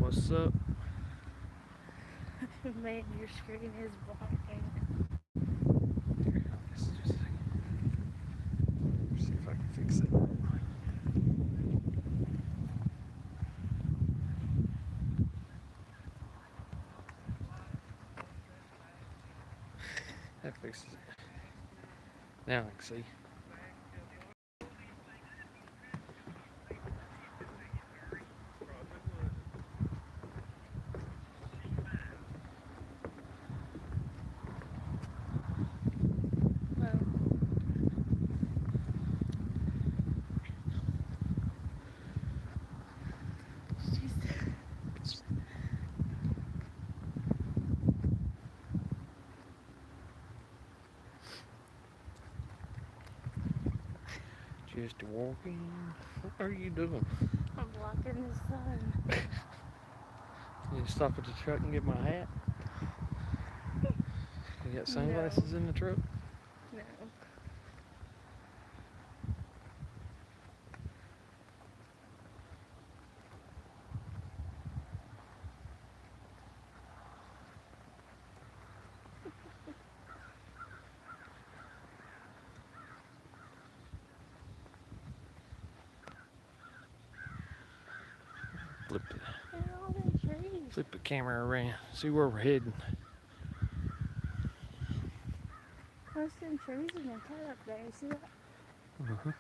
What's up? Man, your screen is blocking. Just a second. See if I can fix it. That fixes it. Now I can see. Just walking. What are you doing? I'm blocking the sun. You stop at the truck and get my hat? You got sunglasses in the truck? No. Flip the camera around. See where we're heading. There's some trees in the cut up there. You see that? Uh-huh.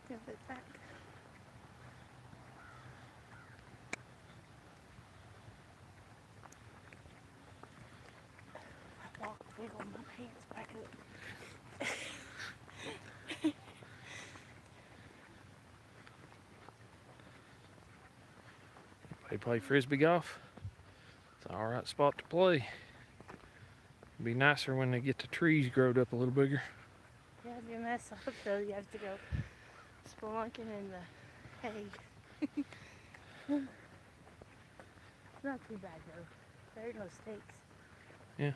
Give it back. I walked wiggle my pants back up. They play frisbee golf. It's an alright spot to play. It'd be nicer when they get the trees growed up a little bigger. Yeah, if you mess up though, you have to go spelunking in the hay. It's not too bad though. There ain't no stakes. Yeah.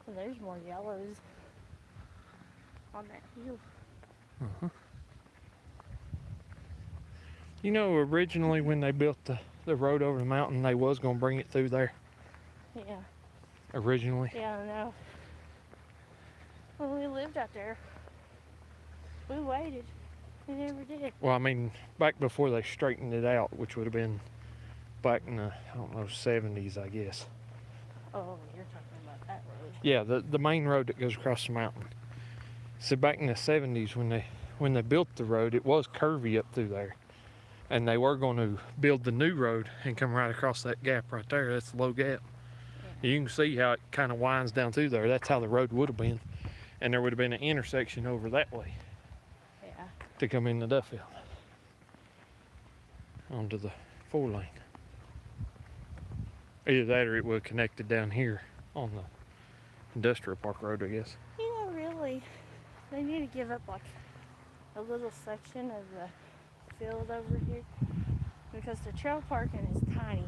Well, there's more yellows on that hill. Uh-huh. You know, originally when they built the road over the mountain, they was going to bring it through there. Yeah. Originally. Yeah, I know. When we lived out there, we waited. We never did. Well, I mean, back before they straightened it out, which would have been back in the, I don't know, 70s, I guess. Oh, you're talking about that road. Yeah, the main road that goes across the mountain. So back in the 70s when they built the road, it was curvy up through there. And they were going to build the new road and come right across that gap right there. That's the low gap. Yeah. You can see how it kind of winds down through there. That's how the road would have been. And there would have been an intersection over that way. Yeah. To come into Duffield. Onto the 4-lane. Either that or it would have connected down here on the industrial park road, I guess. You know, really, they need to give up like a little section of the field over here because the trail parking is tiny.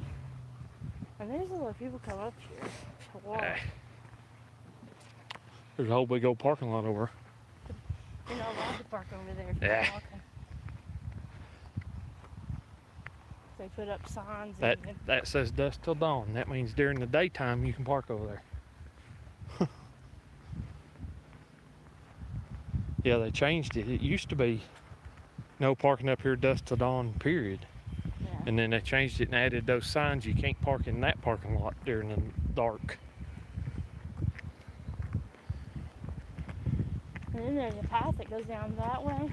And there's a lot of people come up here to walk. There's a whole big old parking lot over. You're not allowed to park over there if Yeah. you're walking. They put up signs. That says dusk till dawn. That means during the daytime you can park over there. Yeah, they changed it. It used to be no parking up here dusk till dawn, period. Yeah. And then they changed it and added those signs. You can't park in that parking lot during the dark. And then there's a path that goes down that way.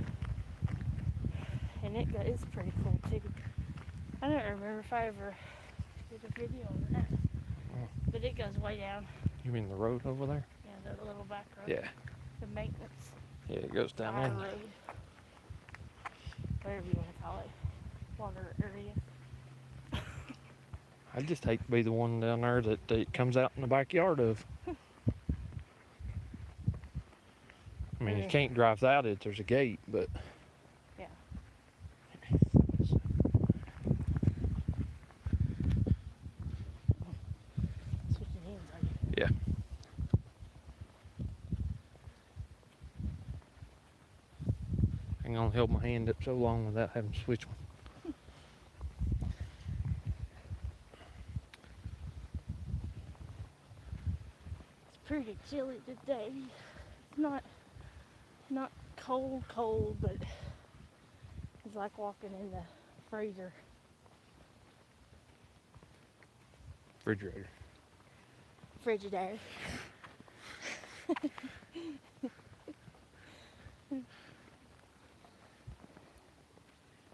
And it's pretty cool too. I don't remember if I ever did a video on that. But it goes way down. You mean the road over there? Yeah, the little back road. Yeah. The maintenance. Yeah, it goes down Our in. road. Whatever you want to call it. Water area. I just hate to be the one down there that it comes out in the backyard of. I mean, you can't drive without it. There's a gate, but. Yeah. Switching hands, are you? Yeah. I can only hold my hand up so long without having to switch one. It's pretty chilly today. It's not cold, but it's like walking in the freezer. Refrigerator. Frigidaire.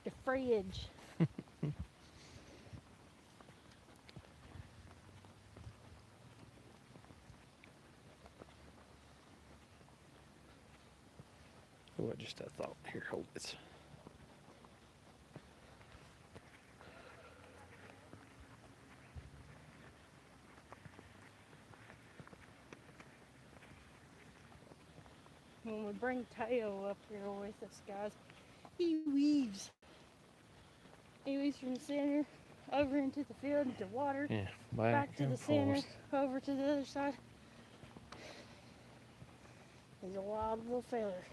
The fridge. Oh, I just had a thought. Here, hold this. When we bring Teo up here with us, guys, he weaves. He weaves from the center over into the field, into water, Yeah, back to and the center, forth. over to the other side. He's a wild little feller.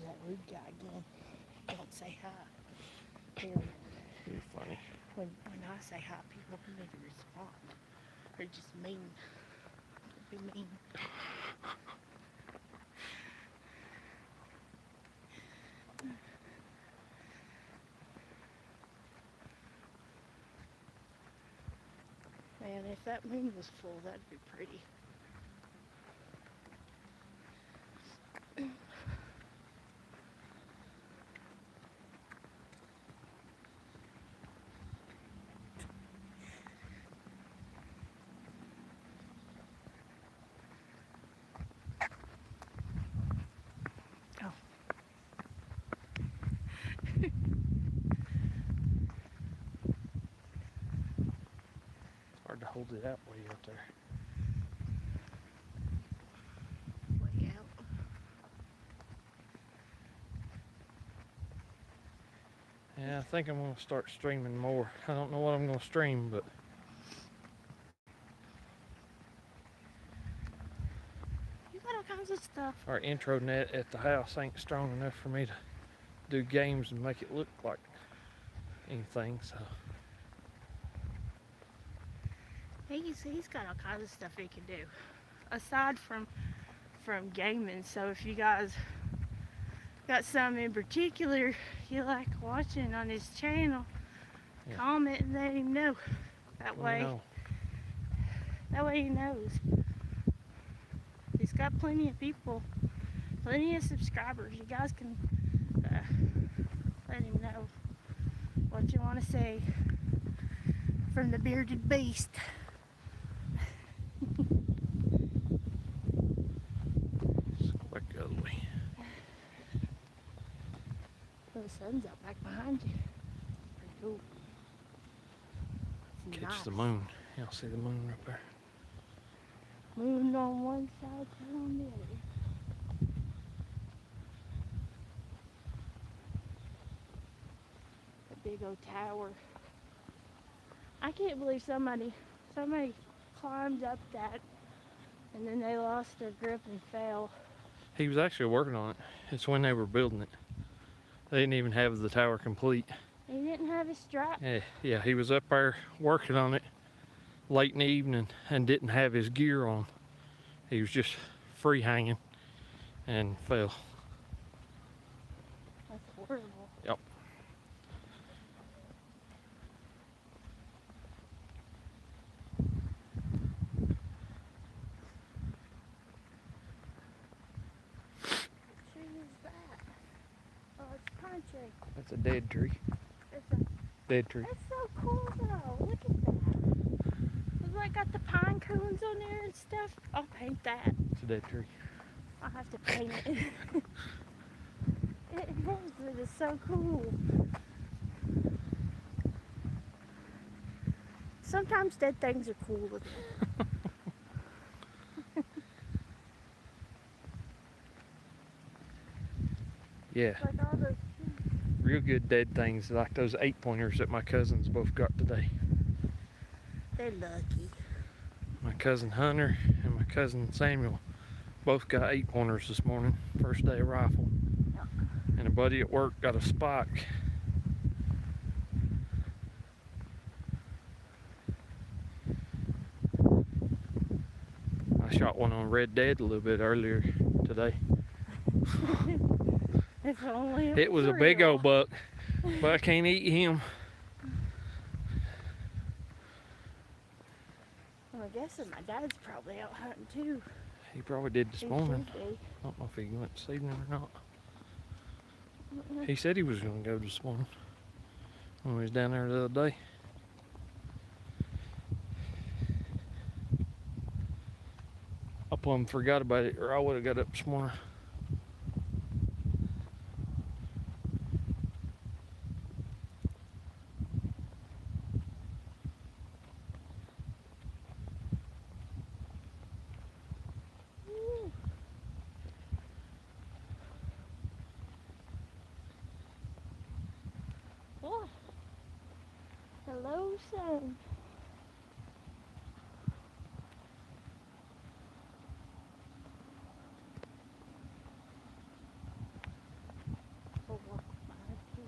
That rude guy again. Don't say hi. Here, You're funny. when I say hi, people need to respond. They're just mean. Be mean. Man, if that moon was full, that'd be pretty. Oh. Hard to hold it out way out there. Way out. Yeah, I think I'm going to start streaming more. I don't know what I'm going to stream, but You got all kinds of stuff. our intro net at the house ain't strong enough for me to do games and make it look like anything, so. He's got all kinds of stuff he can do. Aside from gaming, so if you guys got some in particular you like watching on his channel, Yeah. comment and let him know. That way he knows. He's got plenty of people, plenty of subscribers. You guys can let him know what you want to say from the bearded beast. It's quick ugly. Oh, the sun's out back behind you. Pretty cool. It's Catch nice. the moon. You'll see the moon right there. Moon on one side, sun on the other. A big old tower. I can't believe somebody climbed up that and then they lost their grip and fell. He was actually working on it. It's when they were building it. They didn't even have the tower complete. He didn't have his strap. Yeah, he was up there working on it late in the evening and didn't have his gear on. He was just free hanging and fell. That's horrible. Yep. It's a dead tree. It's a, Dead tree. that's so cool though. Look at that. Look like got the pine cones on there and stuff. I'll paint that. It's a dead tree. I'll have to paint it. It is. It is so cool. Sometimes dead things are cool looking. Yeah, Like all those. real good dead things like those 8-pointers that my cousins both got today. They're lucky. My cousin Hunter and my cousin Samuel both got 8-pointers this morning, first day of rifle. Yep. And a buddy at work got a spike. I shot one on Red Dead a little bit earlier today. If only It was a big old buck, but I can't eat him. Well, I'm guessing my dad's probably out hunting too. He probably did this He morning. should be. I don't know if he went this evening or not. He said he was going to go this morning when we was down there the other day. I plumb forgot about it, or I would have got up this morning. Oh. Hello, son. Oh, walk behind you.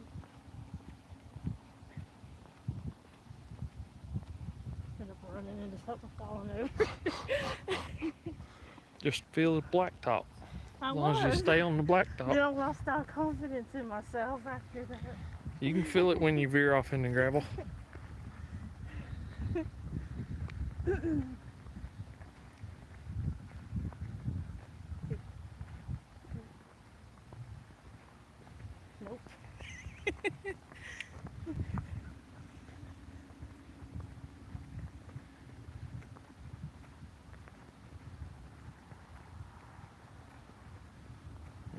End up running into something falling over. Just feel the blacktop. I As long as you was. stay on the blacktop. You know, I lost all confidence in myself after that. You can feel it when you veer off in the gravel. Nope.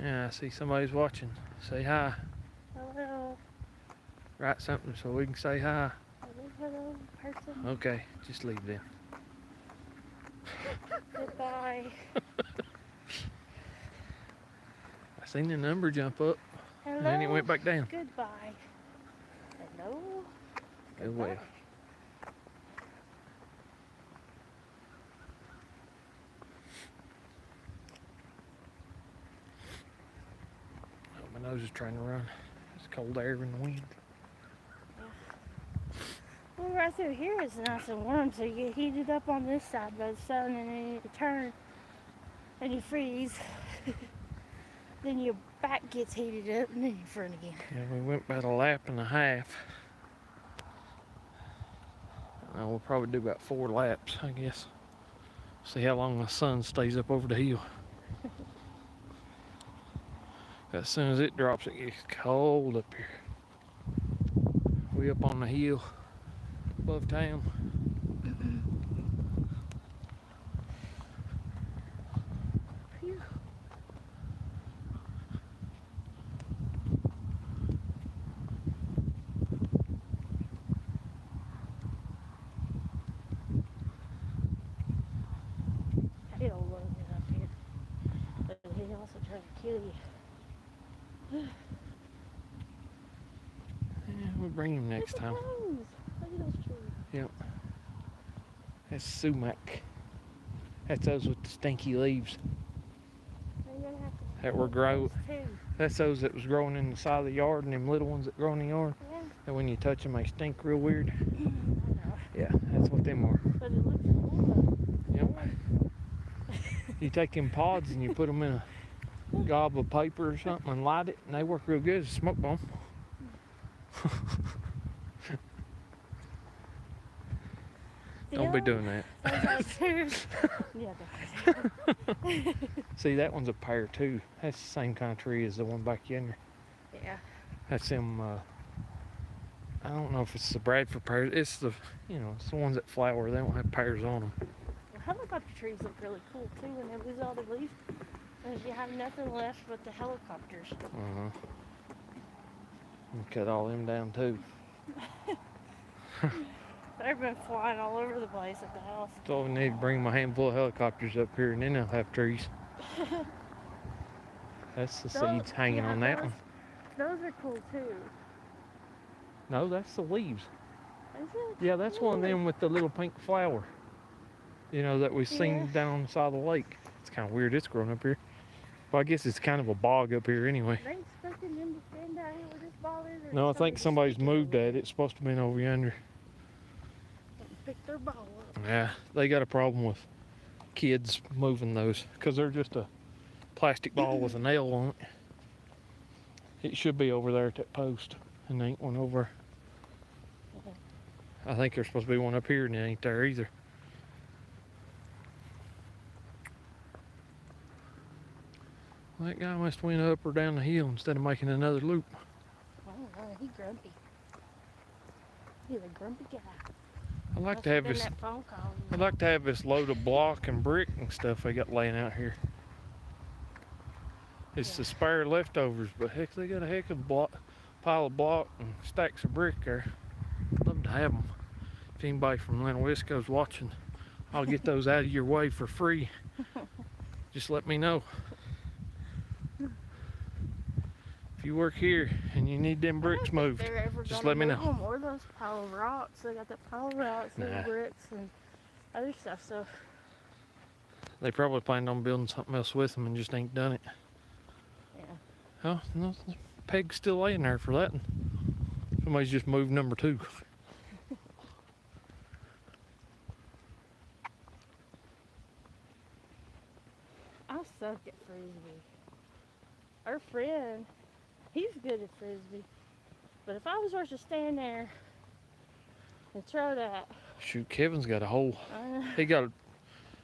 Yeah, I see somebody's watching. Say hi. Hello. Write something so we can say hi. Hello, person. Okay, just leave then. Goodbye. I seen the number jump up, Hello. and then it went back down. Goodbye. Hello. Oh well. Goodbye. Oh, my nose is trying to run. It's cold air in the wind. Well, right through here is nice and warm, so you get heated up on this side by the sun, and then you turn and you freeze. Then your back gets heated up, and then you front again. Yeah, we went about a lap and a half. We'll probably do about 4 laps, I guess. See how long the sun stays up over the hill. As soon as it drops, it gets cold up here. We up on the hill above town. Phew. Hell loaded up here. But he also trying to kill you. Yeah, we'll bring him next Look at time. those. Look at those trees. Yep. That's sumac. That's those with the stinky leaves. Now you're gonna have to That were grow. too. That's those that was growing in the side of the yard, and them little ones that grow in the yard. Yeah. And when you touch them, they stink real weird. I know. Yeah, that's what them are. But it looks cool Yep. though. You take them pods and you put them in a gob of paper or something and light it, and they work real good as a smoke bomb. Don't be doing that. Yeah. See, that one's a pear too. That's the same kind of tree as the one back yonder. Yeah. That's them. I don't know if it's the Bradford pears. It's the, it's the ones that flower. They don't have pears on them. Well, helicopter trees look really cool too when they lose all their leaves. And you have nothing left but the helicopters. Cut all them down too. They've been flying all over the place at the house. So I need to bring my handful of helicopters up here, and then they'll have trees. That's the seeds hanging on that one. Those are cool too. No, that's the leaves. Is it? Yeah, that's one of them with the little pink flower. That we've seen down on the side of the lake. It's kind of weird it's growing up here. Well, I guess it's kind of a bog up here anyway. Are they expecting them to stand out here where this ball is? No, I think somebody's moved that. It's supposed to be over yonder. Pick their ball up. Yeah, they got a problem with kids moving those because they're just a plastic ball with a nail on it. It should be over there at that post, and there ain't one over. I think there's supposed to be one up here, and it ain't there either. Well, that guy must have went up or down the hill instead of making another loop. I don't know. He's grumpy. He's a grumpy guy. I'd like to have this. I'd like to have this load of block and brick and stuff they got laying out here. It's the spare leftovers, but heck, they got a heck of a pile of block and stacks of brick there. I'd love to have them. If anybody from Lenowisco's watching, I'll get those out of your way for free. Just let me know. If you work here and you need them bricks moved, just let me know. Or those pile of rocks. They got that pile of rocks and bricks and other stuff. So they probably planned on building something else with them and just ain't done it. Yeah. Oh, no, the peg's still laying there for that. Somebody's just moved number 2. I suck at frisbee. Our friend, he's good at frisbee. But if I was supposed to stand there and throw that. Shoot, Kevin's got a whole. He got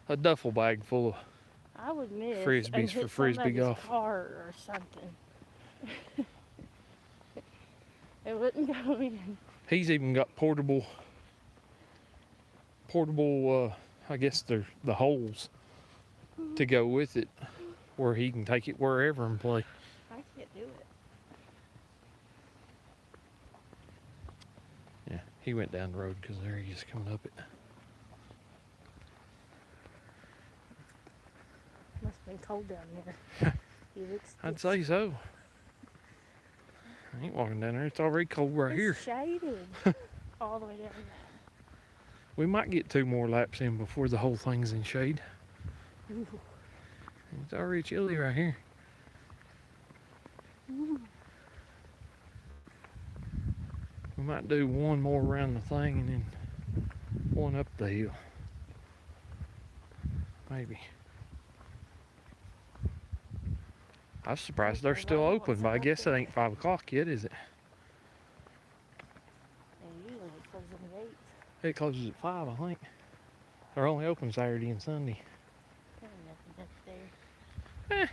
a duffel bag full of. I would miss frisbees for frisbee golf. Car or something. It wouldn't go in. He's even got portable. I guess they're the holes to go with it, where he can take it wherever and play. I can't do it. Yeah, he went down the road because there he is coming up it. Must have been cold down there. I'd say so. I ain't walking down there. It's already cold right here. It's shaded all the way down there. We might get 2 more laps in before the whole thing's in shade. Ooh. It's already chilly right here. Ooh. We might do 1 more around the thing and then 1 up the hill. Maybe. I was surprised they're still open, but I guess it ain't 5 o'clock yet, is it? And usually it closes at 8. It closes at 5, I think. They're only open Saturday and Sunday. There's nothing up there.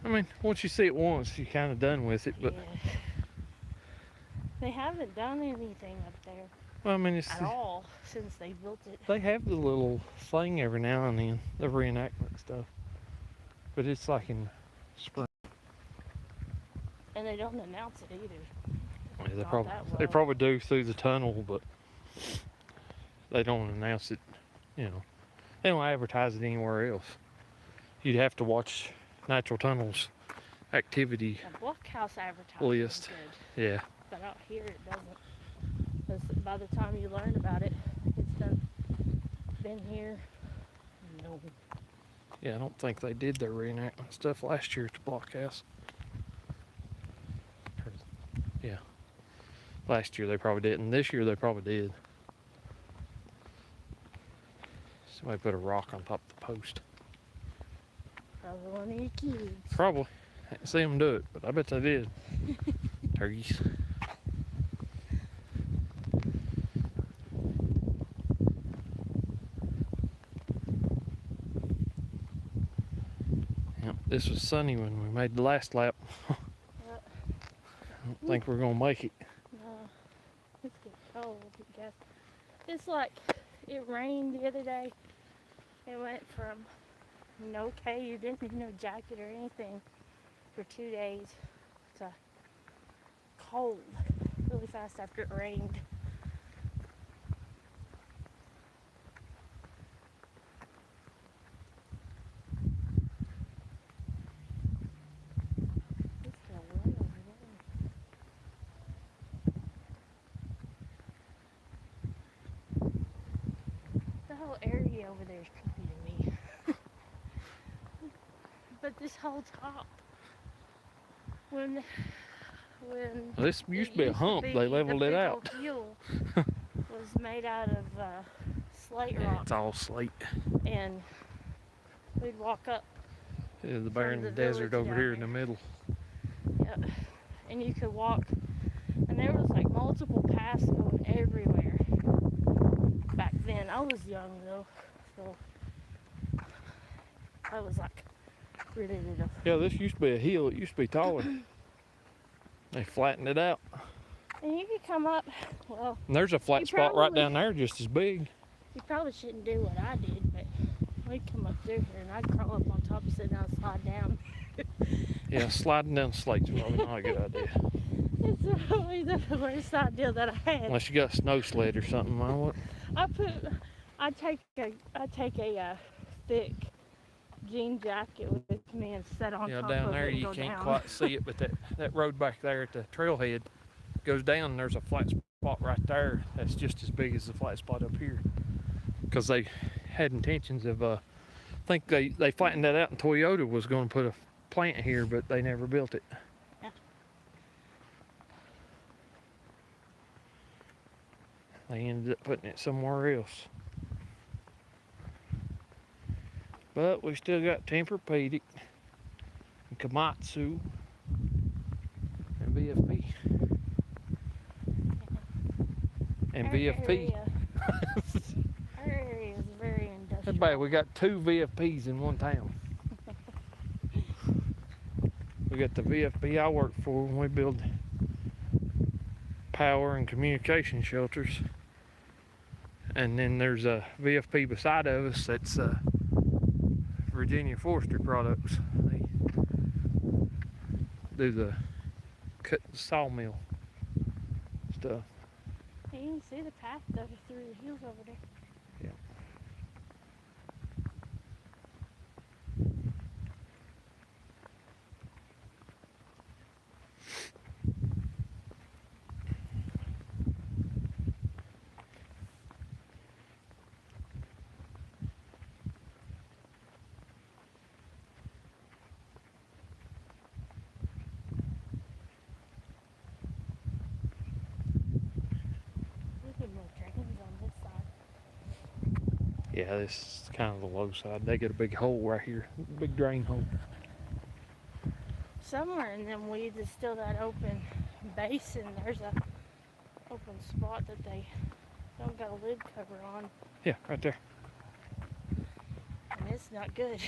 I mean, once you see it once, you're kind of done with it, but... Yeah. They haven't done anything up there. Well, I mean, it's... At all, since they built it. They have the little thing every now and then, the reenactment stuff. But it's like in spring. And they don't announce it either. Yeah, they probably do through the tunnel, but they don't announce it, They don't advertise it anywhere else. You'd have to watch Natural Tunnel's activity The blockhouse advertising list. is good, Yeah. but out here it doesn't. Because by the time you learn about it, it's been here. No. Yeah, I don't think they did their reenactment stuff last year at the blockhouse. Yeah. Last year they probably didn't. This year they probably did. Somebody put a rock on top of the post. Probably one of your kids. Probably. I didn't see them do it, but I bet they did. Turkeys. Yep, this was sunny when we made the last lap. Yep. think we're gonna make it. No, it's getting cold, you guys. It's like it rained the other day. It went from okay, you didn't need no jacket or anything for 2 days to cold really fast after it rained. It's gonna rain over there. The whole area over there is creepy to me. But this whole top, when This used to be a hump. They leveled it out. The hill was made out of slate Yeah, rock, it's all slate. and we'd walk up. Yeah, the barren the desert village over down here in there. the middle. Yep. And you could walk, and there was like multiple paths going everywhere. Back then, I was young though, so I was like really little. Yeah, this used to be a hill. It used to be taller. They flattened it out. And you could come up. Well, And there's a flat You spot right probably- down there just as big. you probably shouldn't do what I did, but we'd come up through here, and I'd crawl up on top and sit down and slide down. Yeah, sliding down slate's probably not a good idea. It's probably the worst idea that I had. Unless you got a snow sled or something. I take a thick jean jacket with me and set on Yeah, top down of there it and you go can't down. quite see it, but that road back there at the trailhead goes down, and there's a flat spot right there that's just as big as the flat spot up here. Because they had intentions of, I think they flattened that out, and Toyota was going to put a plant here, but they never built it. Yeah. They ended up putting it somewhere else. But we still got Tempur-Pedic and Komatsu and VFP. And Our VFP. Our area is very industrial. That's bad. We got 2 VFPs in one town. We got the VFP I work for when we build power and communication shelters. And then there's a VFP beside of us that's Virginia Forestry Products. They do the cut sawmill stuff. You can see the path though through the hills over there. Yeah. Look at more drains on this side. Yeah, this is kind of the low side. They get a big hole right here, big drain hole. Somewhere in them weeds is still that open basin. There's a open spot that they don't got a lid cover on, Yeah, right there. and it's not good.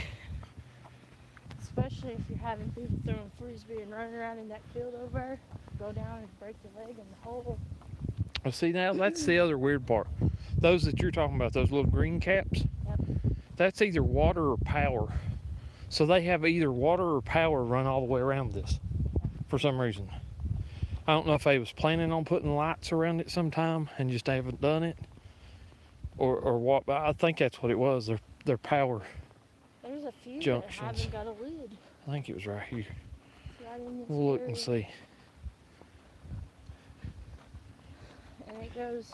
Especially if you're having people throwing frisbee and running around in that field over there. Go down and break your leg in the hole. Well, see, now that's the other weird part. Those that you're talking about, those little green caps, Yep. that's either water or power. So they have either water or power run all the way around this for some reason. I don't know if they was planning on putting lights around it sometime and just haven't done it, or what. But I think that's what it was. Their power. There's a few Junctions. that haven't got a lid. I think it was right here. Right in this We'll look area. and see. And it goes,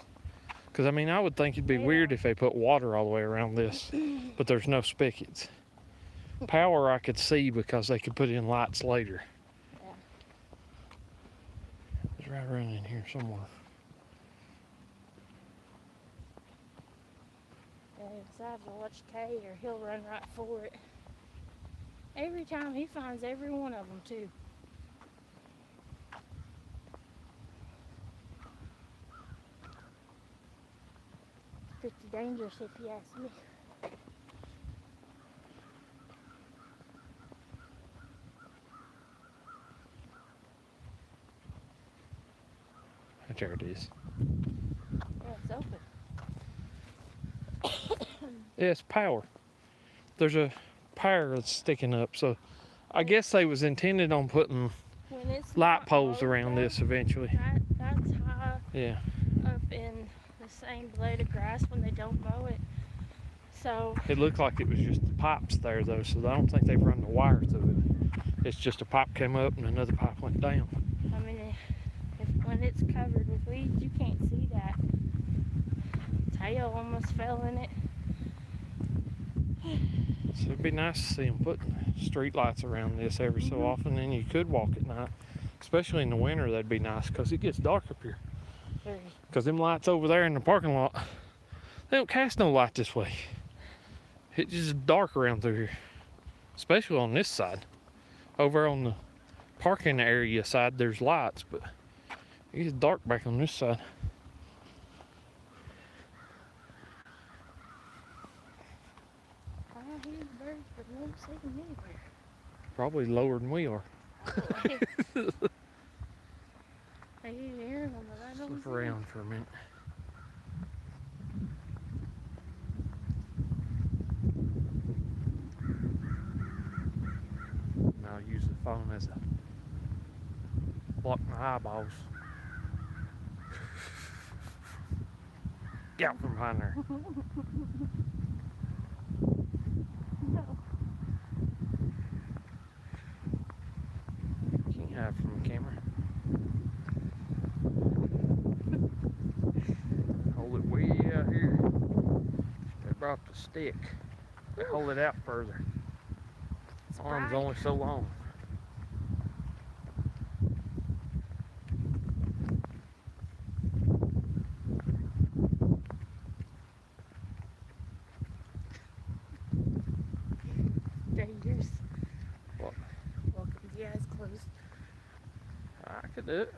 Because I mean, I would think it'd be Yeah. weird if they put water all the way around this, but there's no spigots. Power I could see because they could put in lights later. yeah. It's right around in here somewhere. Yeah, so I have to watch Kay or he'll run right for it. Every time he finds every one of them too. Pretty dangerous if you ask me. There it is. Yeah, it's open. Yeah, it's power. There's a power that's sticking up, so I guess they was intended on putting When it's light not poles mowed, around though, this eventually. That's high Yeah. up in the same blade of grass when they don't mow it. So It looked like it was just the pipes there though, so I don't think they've run the wire through it. It's just a pipe came up and another pipe went down. I mean, if when it's covered with weeds, you can't see that. Tail almost fell in it. So it'd be nice to see them put street lights around this every so often, and you could walk at night, especially in the winter. That'd be nice because it gets dark up here. Very. Because them lights over there in the parking lot, they don't cast no light this way. It's just dark around through here, especially on this side. Over on the parking area side, there's lights, but it gets dark back on this side. I hear birds, but I don't see them anywhere. Probably lower than we are. I hear them, but I don't Look see around for a minute. And I'll use the phone as a block my eyeballs. Get out from behind there. No. Can't hide from the camera. Hold it way out here. They brought the stick. They hold it out further. It's Arm's bright. only so long. Dangerous. What? Walking with your eyes closed. I could do it.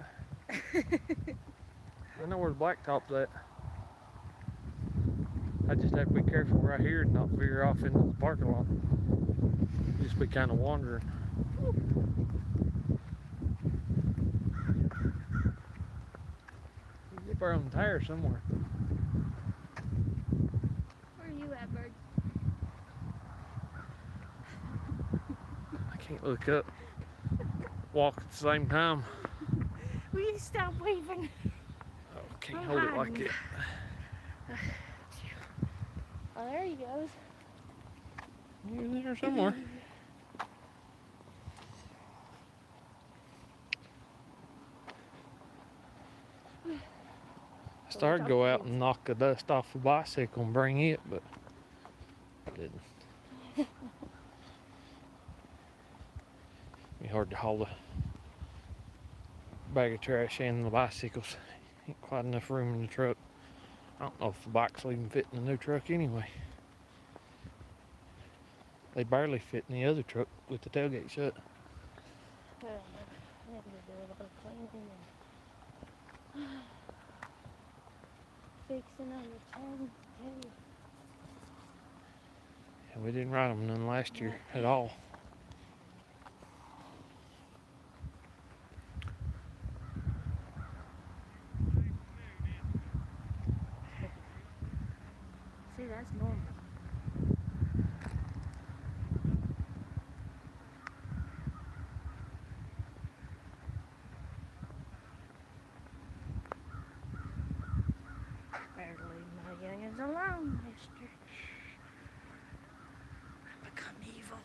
I know where the blacktop's at. I just have to be careful right here and not veer off into the parking lot. Just be kind of wandering. You get there on the tire somewhere. Where are you at, bird? I can't look up. Walk at the same time. Will you stop waving? Oh, can't hold it like it. Oh, there he goes. He's there somewhere. I started to go out and knock the dust off the bicycle and bring it, but I didn't. Be hard to haul a bag of trash and the bicycles. Ain't quite enough room in the truck. I don't know if the bikes will even fit in the new truck anyway. They barely fit in the other truck with the tailgate shut. I have to do a lot of cleaning and fixing on the chains too. And we didn't ride them none last year at all. See, that's normal. Better leave my youngins alone, mister. Become evil.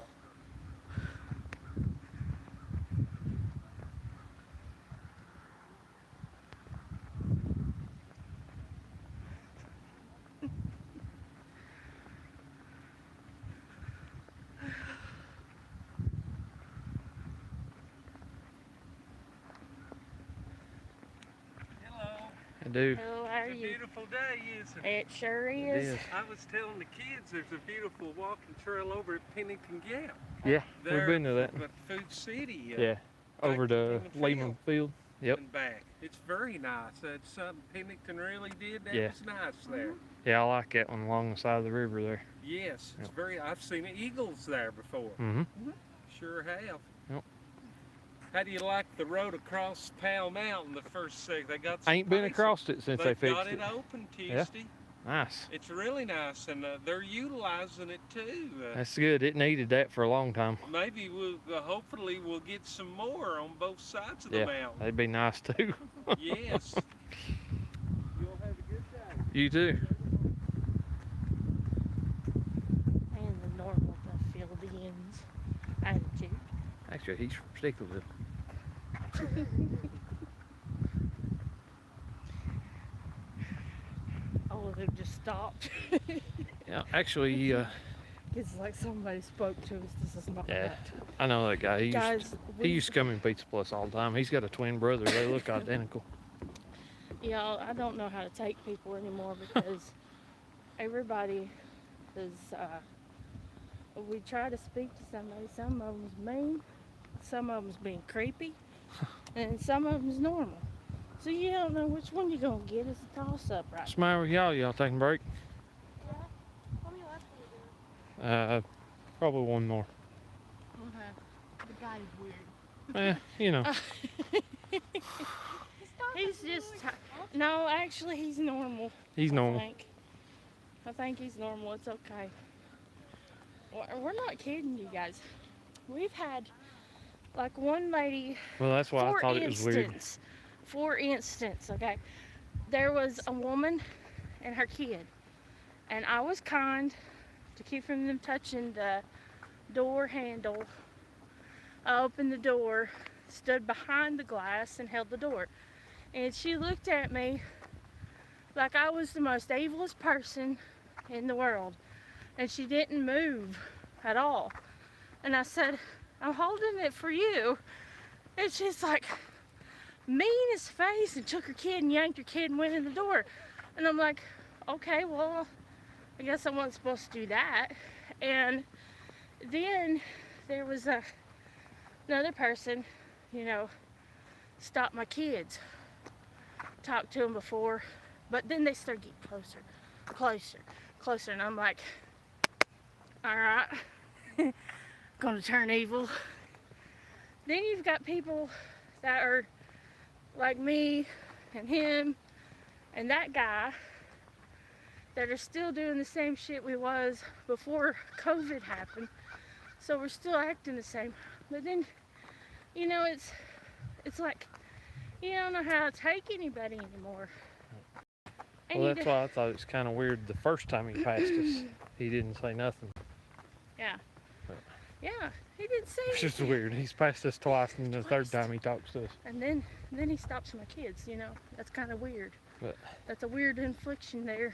I do. Hello, how are It's a you? beautiful day, isn't it? It sure It is. is. I was telling the kids there's a beautiful walking trail over at Pennington Gap. Yeah, There, we've been to that. But Food City. Yeah, over to in the Lehman Field. Yep. And back. It's very nice. That's something Pennington really did. That Yeah. was nice there. Yeah, I like that one along the side of the river there. Yes, it's Yep. very. I've seen eagles there before. Mm-hmm. Sure have. How do you like the road across Powell Mountain? The first seg they got. I ain't been nice- across it since they got fixed it it. open Tuesday. Nice. It's really nice, and they're utilizing it too. That's good. It needed that for a long time. Maybe we'll hopefully we'll get some more on both sides of the Yeah, mountain. that'd be nice too. Yes. You'll have a good day. You too. And the normal Bajawildman attitude. Actually, he's from Stickleville. All of them just stopped. Yeah, actually, It's like somebody spoke to us. This is not yeah, right. I know that guy. Guys, He used to come in Pizza Plus all the time. He's got a twin brother. They look identical. y'all, I don't know how to take people anymore because everybody is, we try to speak to somebody, some of them's mean, some of them's being creepy, and some of them's normal. So you don't know which one you're going to get. It's a toss-up right What's the matter with y'all? Y'all taking a break? now. How many laps are you doing? Probably one more. Okay. The guy is weird. You know. He's just, no, actually he's normal. He's normal. I think he's normal. It's okay. We're not kidding you guys. We've had like one lady. Well, that's why I thought it was weird. For instance, okay, there was a woman and her kid, and I was kind to keep from them touching the door handle. I opened the door, stood behind the glass, and held the door. And she looked at me like I was the most evilest person in the world. And she didn't move at all. And I said, I'm holding it for you. And she's like, mean as face, and took her kid and yanked her kid and went in the door. And I'm like, okay, well, I guess I wasn't supposed to do that. And then there was another person, you know, stopped my kids. Talked to them before, but then they start getting closer, and I'm like, all right, gonna turn evil. Then you've got people that are like me and him and that guy that are still doing the same shit we was before COVID happened. So we're still acting the same. But then, you know, it's like, you don't know how to take anybody anymore. And Well, that's why I thought it was kind of weird the first time he passed us. He didn't say nothing. Yeah. But- Yeah, he didn't say It's just anything. weird. He's passed us twice, and the third time he talks to us. And then he stops my kids, you know. That's kind of weird. But- That's a weird infliction there.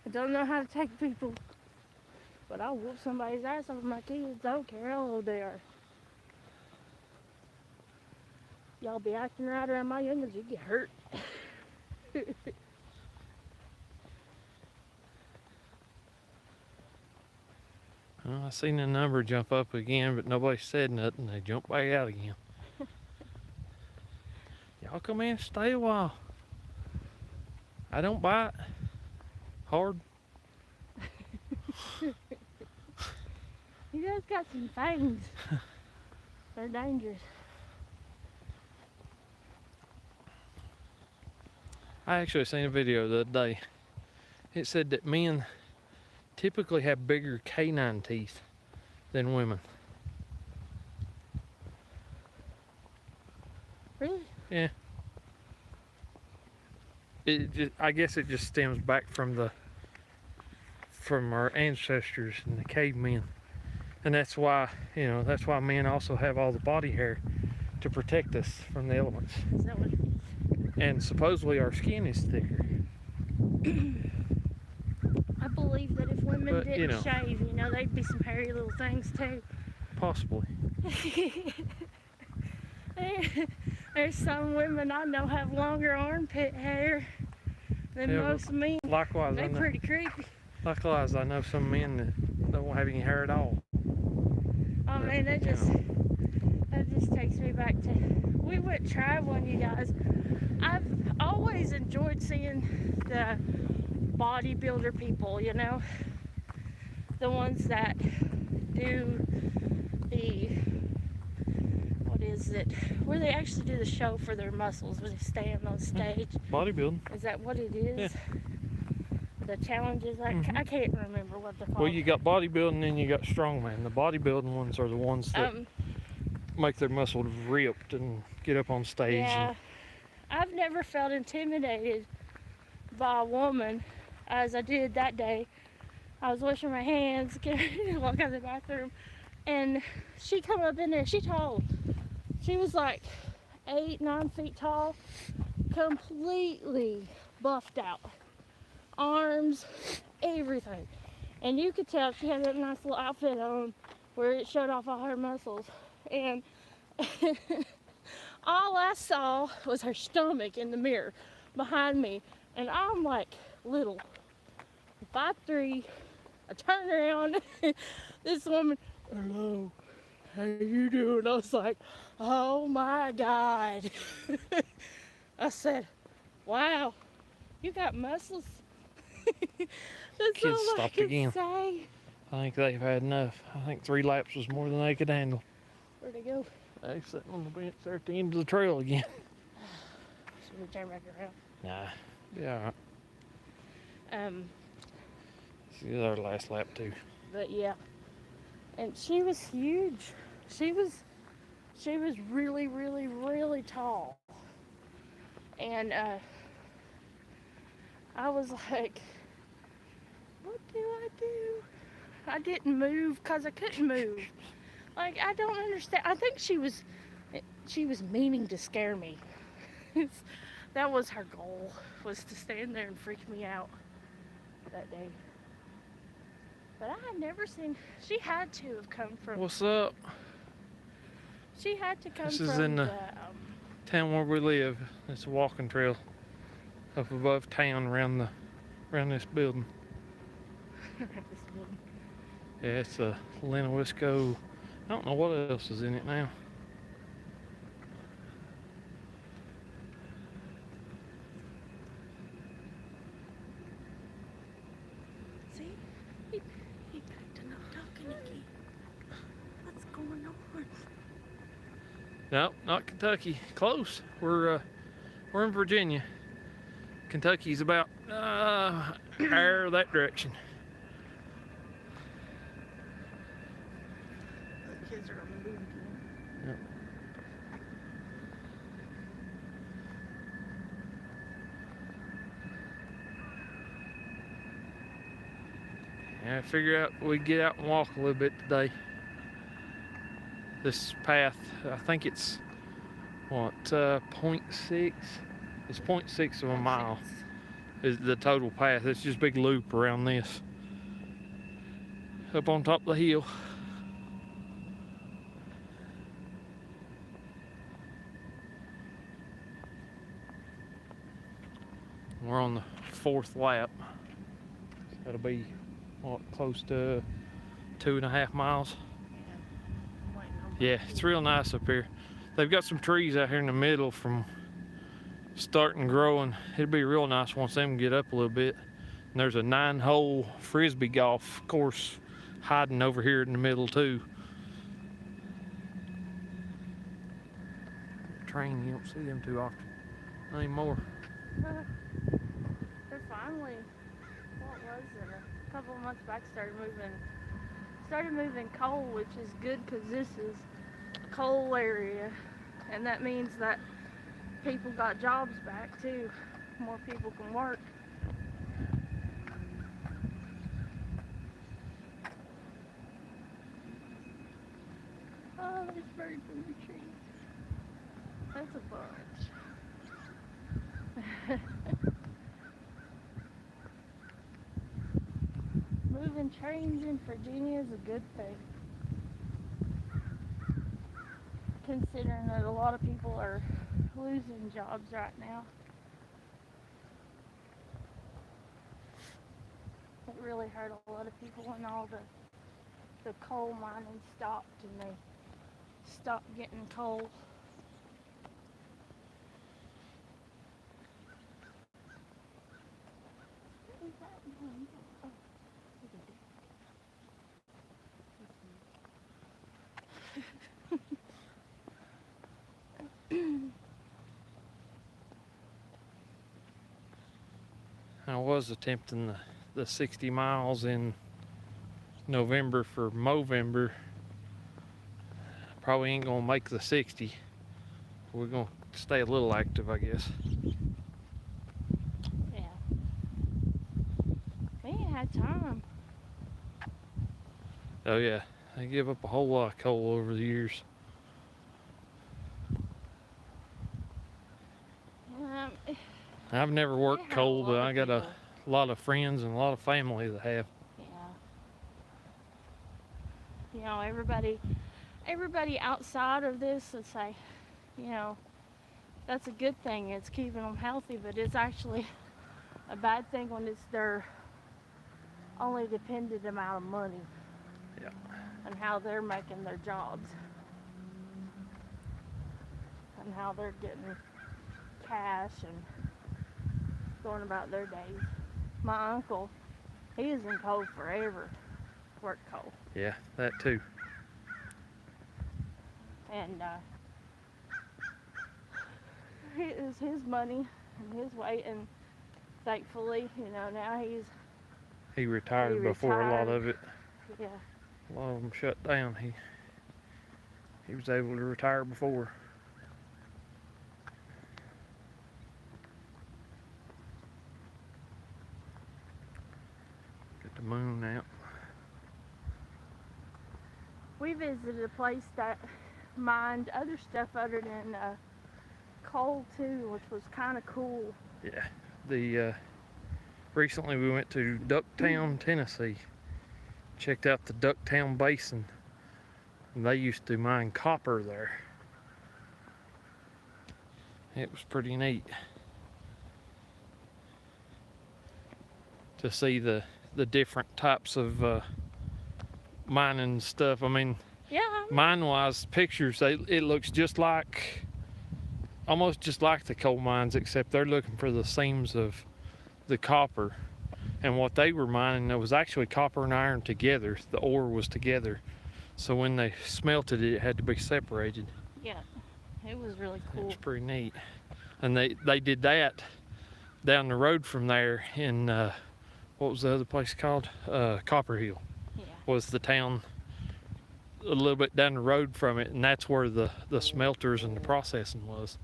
I don't know how to take people, but I'll whoop somebody's ass over my kids. I don't care how old they are. Y'all be acting right around my youngins, you get hurt. Well, I seen the number jump up again, but nobody said nothing. They jumped back out again. Y'all come in and stay a while. I don't bite hard. He does got some fangs. They're dangerous. I actually seen a video the other day. It said that men typically have bigger canine teeth than women. Really? Yeah. I guess it just stems back from our ancestors and the cavemen, and that's why that's why men also have all the body hair to protect us from the elements. Is that what it is? And supposedly our skin is thicker. I believe that if women But, didn't shave, they'd be some hairy little things too. Possibly. There's some women I know have longer armpit hair than Yeah, most men. Likewise, They're pretty creepy. Likewise, I know some men that don't have any hair at all. Oh man, that just takes me back to, we went traveling, you guys. I've always enjoyed seeing the bodybuilder people, the ones that do the, what is it, where they actually do the show for their muscles when they stand on stage. Bodybuilding. Is that what it is? Yeah. The challenges, I can't remember what they're called. Well, you got bodybuilding and you got strongman. The bodybuilding ones are the ones that make their muscles ripped and get up on stage. Yeah, I've never felt intimidated by a woman as I did that day. I was washing my hands, getting to walk out of the bathroom, and she come up in there. She tall. She was like 8-9 feet tall, completely buffed out, arms, everything, and you could tell she had that nice little outfit on where it showed off all her muscles, and all I saw was her stomach in the mirror behind me, and I'm like little, 5'3". I turned around, this woman, hello, how you doing? I was like, oh my God. I said, wow, you got muscles. That's Kids all I stopped could again. say. I think they've had enough. I think 3 laps was more than they could handle. Where'd they go? They sitting on the bench there at the end of the trail again. Should we turn back around? Nah, yeah, alright. Um, This is our last lap too. But yeah, and she was huge. She was really, really, really tall. And I was like, what do I do? I didn't move because I couldn't move. Like, I don't understand. I think she was meaning to scare me. That was her goal, was to stand there and freak me out that day. But I had never seen, she had to have come from, What's up? she had to come This from is in the the town where we live. It's a walking trail up above town around this building. this building. Yeah, it's a Lennowisco. I don't know what else is in it now. See? He back to not talking again. What's going on? No, not Kentucky. Close. We're in Virginia. Kentucky's about air that direction. The kids are on the move again. Yep. Yeah, I figure out we get out and walk a little bit today. This path, I think it's what 0.6. It's 0.6 of a mile is the total path. It's just a big loop around this. Up on top of the hill. We're on the 4th lap. That'll be what, close to 2.5 miles. Yeah, it's real nice up here. They've got some trees out here in the middle from starting growing. It'll be real nice once them get up a little bit. And there's a 9-hole frisbee golf course hiding over here in the middle too. Train, you don't see them too often anymore. They're finally, what was it, a couple of months back started moving coal, which is good because this is a coal area, and that means that people got jobs back too. More people can work. Oh, there's birds in the trees. That's a bunch. Moving trains in Virginia is a good thing, considering that a lot of people are losing jobs right now. It really hurt a lot of people when all the coal mining stopped and they stopped getting coal. What is that one? Oh, look at it. I was attempting the 60 miles in November for Movember. Probably ain't gonna make the 60. We're gonna stay a little active, I guess. Yeah. We ain't had time. Oh yeah, I give up a whole lot of coal over the years. I've never worked have a coal, lot but of I got a people. lot of friends and a lot of family that have. Yeah. You know, everybody outside of this would say, you know, that's a good thing. It's keeping them healthy, but it's actually a bad thing when it's their only dependent amount of money. Yeah. And how they're making their jobs. And how they're getting cash and going about their days. My uncle, he was in coal forever. Worked coal. Yeah, that too. And it was his money and his way, and thankfully, you know, now He retired before a lot of it. Yeah. A lot of them shut down. He was able to retire before. Get the moon out. We visited a place that mined other stuff other than coal too, which was kind of cool. Yeah. Recently we went to Ducktown, Tennessee. Checked out the Ducktown Basin. And they used to mine copper there. It was pretty neat to see the different types of mining stuff. I mean, Yeah. mine-wise pictures, it looks just like, almost just like the coal mines, except they're looking for the seams of the copper. And what they were mining, it was actually copper and iron together. The ore was together. So when they smelted it, it had to be separated. Yeah. It was really It cool. was pretty neat. And they did that down the road from there in, what was the other place called? Copper Hill Yeah. was the town a little bit down the road from it. And that's where the smelters and the processing was.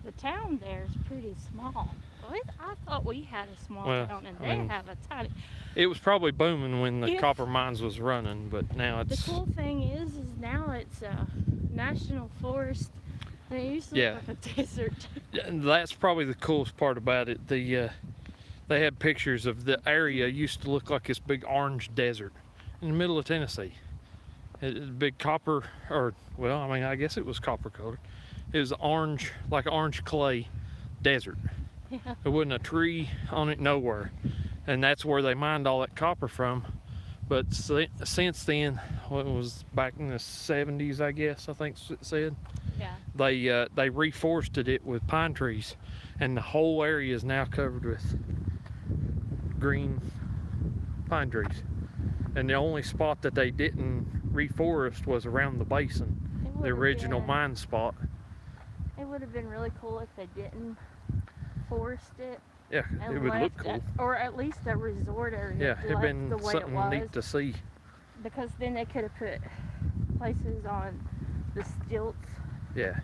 The town there is pretty small. I thought we had a small Well, town, and I they mean, have a tiny. It was probably booming when the If- copper mines was running, but now The it's, cool thing is now it's a national forest. And it used to Yeah. look like a desert. and that's probably the coolest part about it. They had pictures of the area used to look like this big orange desert in the middle of Tennessee. It was big copper, or well, I mean, I guess it was copper colored. It was orange, like orange clay desert. Yeah. There wasn't a tree on it nowhere, and that's where they mined all that copper from. But since then, what was back in the 70s, I guess, I think it said, Yeah. they reforested it with pine trees, and the whole area is now covered with green pine trees. And the only spot that they didn't reforest was around the basin, It the would've original been- mine spot. It would have been really cool if they didn't forest it. Yeah, And it would look left cool. or at least a resort area. Yeah, it'd left been the way something it was, neat to see. because then they could have put places on the stilts, Yeah,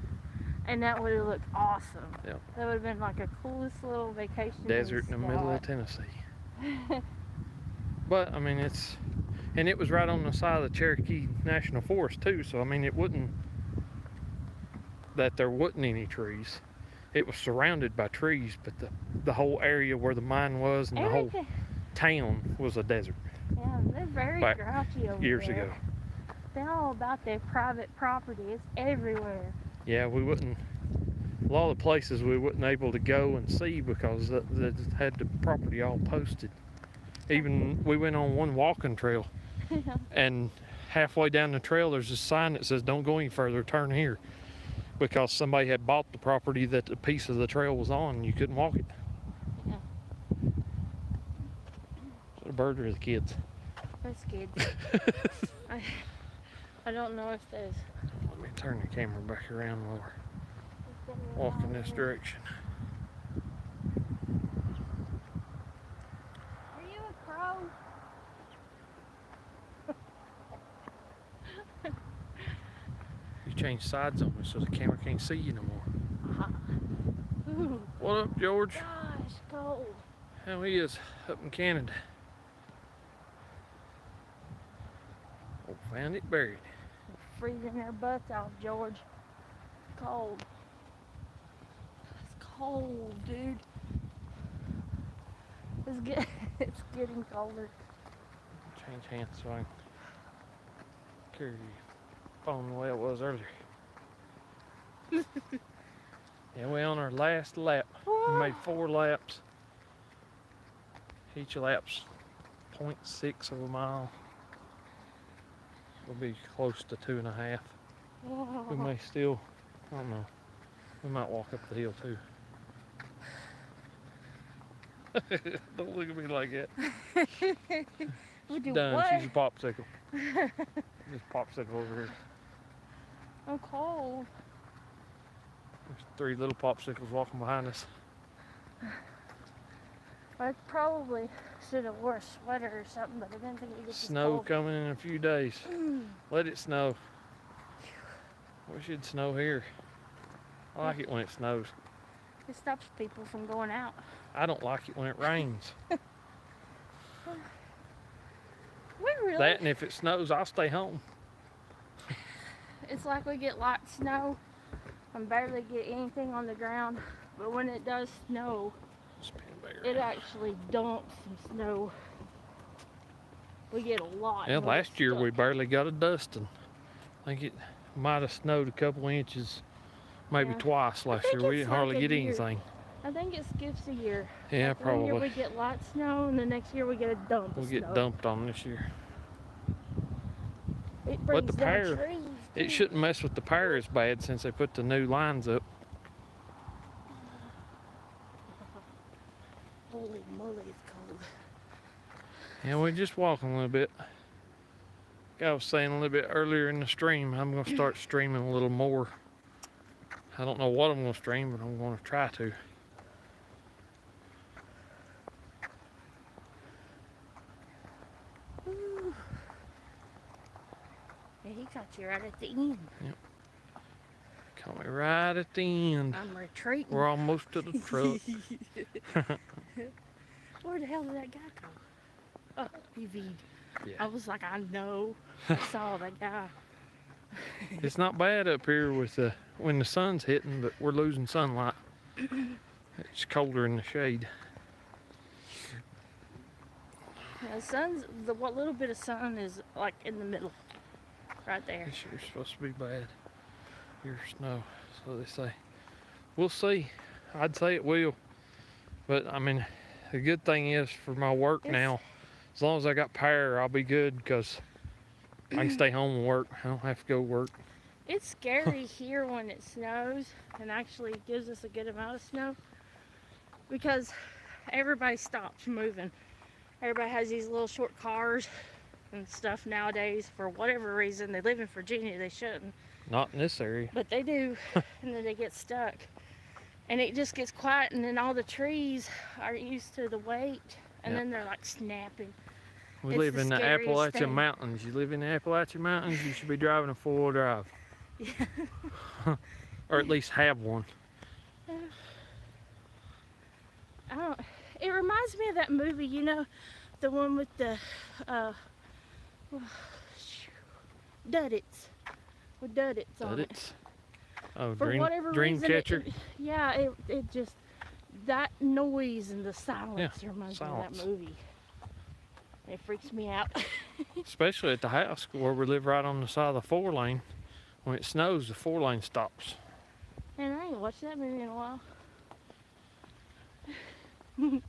and that would have looked awesome. Yep. That would have been like a coolest little vacation desert in the middle of spot. Tennessee. But I mean, it was right on the side of the Cherokee National Forest too. So I mean, it wouldn't that there wasn't any trees. It was surrounded by trees, but the whole area where the mine was and the whole Everything. town was a desert Yeah, they're very back grouchy over years there. ago. They're all about their private property. It's everywhere. Yeah, we wouldn't. A lot of the places we wasn't able to go and see because they had the property all posted. Even we went on one walking trail, and halfway down the trail there's a sign that says "Don't go any further, turn here," because somebody had bought the property that the piece of the trail was on, and you couldn't walk it. Yeah. So the bird or the kids? That's good. I don't know if there's. Let me turn the camera back around while we're walking this direction. changed sides on me so the camera can't see you no more. Ooh, What up, George? gosh, cold. How he is up in Canada. Oh, found it buried. Freezing their butts off, George. Cold. It's cold, dude. It's getting colder. Change hands so I can carry your phone the way it was earlier. Yeah, we're on our last lap. We made 4 laps. Each lap's 0.6 of a mile. We'll be close to 2.5. We may still, I don't know. We might walk up the hill too. Don't look at me like that. We do Done. what? She's a popsicle. Just popsicle over here. I'm cold. There's 3 little popsicles walking behind us. I probably should have wore a sweater or something, but I didn't think it would get this Snow cold. coming in a few days. Let it snow. We should snow here. I like it when it snows. It stops people from going out. I don't like it when it rains. We really? That and if it snows, I'll stay home. It's like we get light snow and barely get anything on the ground, but when it does snow, it actually dumps some snow. We get a lot. Yeah, more last year we stuff. barely got a dusting. I think it might have snowed a couple inches, maybe Yeah. twice last think year. We it's didn't hardly like a get year. anything. I think it skips a year. Yeah, Like one year probably. we get light snow, and the next year we get a dump We'll of get snow. dumped on this year. It But brings the down power, trees. it too. shouldn't mess with the power as bad since they put the new lines up. Holy moly, it's cold. Yeah, we're just walking a little bit. Like I was saying a little bit earlier in the stream, I'm going to start streaming a little more. I don't know what I'm going to stream, but I'm going to try to. Ooh. Yeah, he caught you right at the end. Caught me right at the end. I'm retreating. We're almost to the truck. Where the hell did that guy go? Oh, he V'd. Yeah. I was like, I know. I saw that guy. It's not bad up here with when the sun's hitting, but we're losing sunlight. It's colder in the shade. Yeah, the sun's, what little bit of sun is like in the middle. Right there. This year's supposed to be bad. Here, snow, so they say. We'll see. I'd say it will. But, I mean, the good thing is for my work now, as long as I got power, I'll be good because I can stay home and work. I don't have to go work. It's scary here when it snows and actually gives us a good amount of snow because everybody stops moving. Everybody has these little short cars and stuff nowadays for whatever reason. They live in Virginia, they shouldn't, Not in this area. but they do, and then they get stuck. And it just gets quiet, and then all the trees are used to the weight, and Yep. then they're like snapping. We It's live the in the scariest Appalachian thing. Mountains. You live in the Appalachian Mountains, you should be driving a 4-wheel drive. Or at least have one. I don't. It reminds me of that movie, you know, the one with the Duddits, with Duddits on it. It's oh, For whatever dream reason, catcher. it just that noise and the silence reminds me of silence. that movie. It freaks me out. Especially at the house where we live right on the side of the 4-lane. When it snows, the 4-lane stops. And I ain't watched that movie in a while.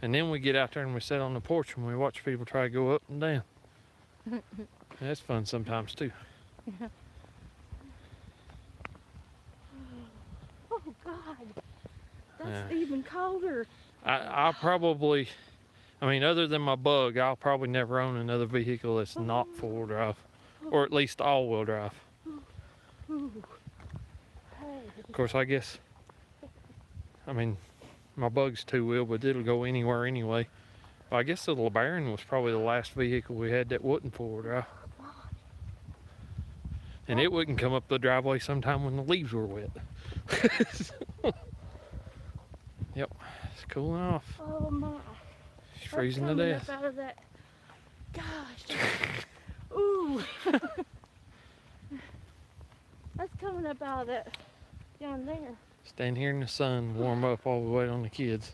And then we get out there and we sit on the porch and we watch people try to go up and down. That's fun sometimes too. Oh God, that's Yeah. even colder. I'll probably, I mean, other than my Bug, I'll probably never own another vehicle that's not 4-wheel drive. Or at least all-wheel drive. Ooh. Hey. Of course, I guess, I mean, my Bug's 2-wheel, but it'll go anywhere anyway. I guess the LeBaron was probably the last vehicle we had that wasn't 4-wheel drive. And it wouldn't come up the driveway sometime when the leaves were wet. Yep, it's cooling off. Oh my. She's freezing to Coming death. up out of that. Gosh. Ooh. That's coming up out of that down there. Stand here in the sun, warm up while we wait on the kids.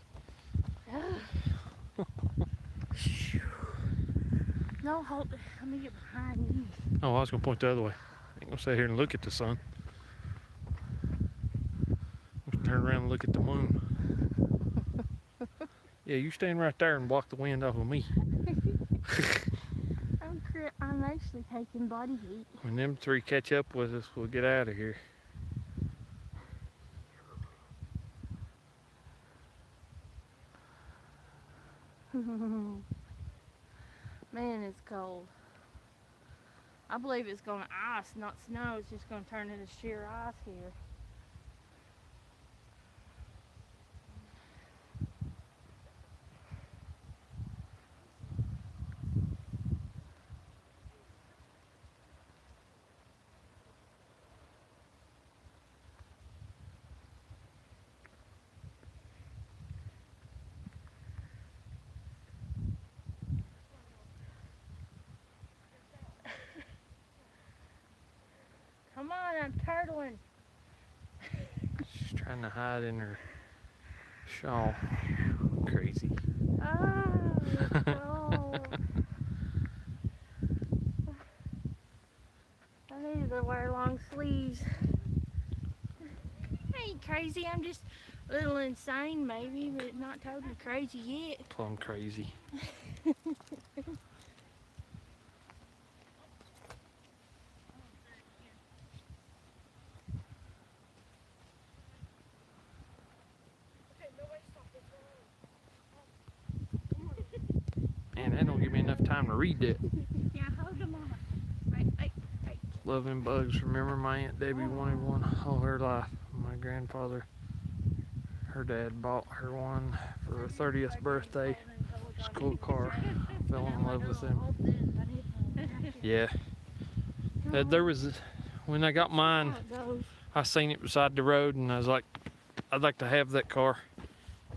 No, hold it. Let me get behind you. Oh, I was gonna point the other way. I ain't gonna sit here and look at the sun. Let's turn around and look at the moon. Yeah, you stand right there and block the wind off of me. I'm actually taking body heat. When them three catch up with us, we'll get out of here. Man, it's cold. I believe it's gonna ice, not snow. It's just gonna turn into sheer ice here. Come on, I'm turtling. She's trying to hide in her shawl. Crazy. Oh, it's cold. I needed to wear long sleeves. I ain't crazy, I'm just a little insane maybe, but not totally crazy yet. Plumb crazy. Man, that don't give me enough time to read that. Yeah, hold them on. Right. Loving bugs. Remember my Aunt Debbie wanted one all her life. My grandfather, her dad bought her one for her 30th birthday. It's a cool car. I fell in love with him. Yeah. There was, when I got mine, I seen it beside the road and I was like, I'd like to have that car.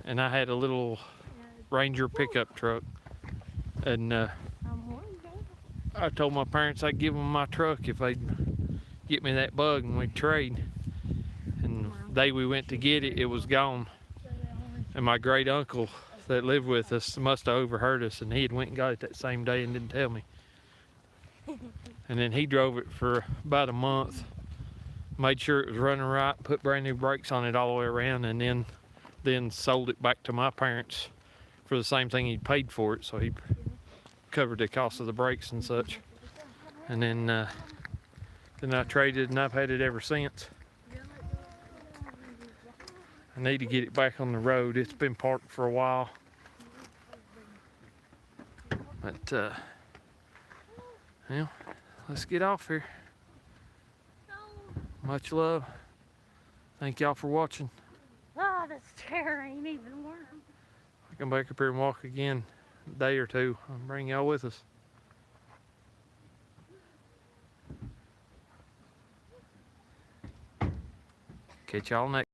And I had a little Ranger pickup truck. And I told my parents I'd give them my truck if they'd get me that bug and we'd trade. And the day we went to get it, it was gone. And my great uncle that lived with us must have overheard us, and he had went and got it that same day and didn't tell me. And then he drove it for about a month, made sure it was running right, put brand new brakes on it all the way around, and then sold it back to my parents for the same thing he'd paid for it. So he covered the cost of the brakes and such. And then I traded, and I've had it ever since. I need to get it back on the road. It's been parked for a while. But, well, let's get off here. Much love. Thank y'all for watching. Oh, this chair ain't even warm. I'll come back up here and walk again a day or two. I'll bring y'all with us. Catch y'all next.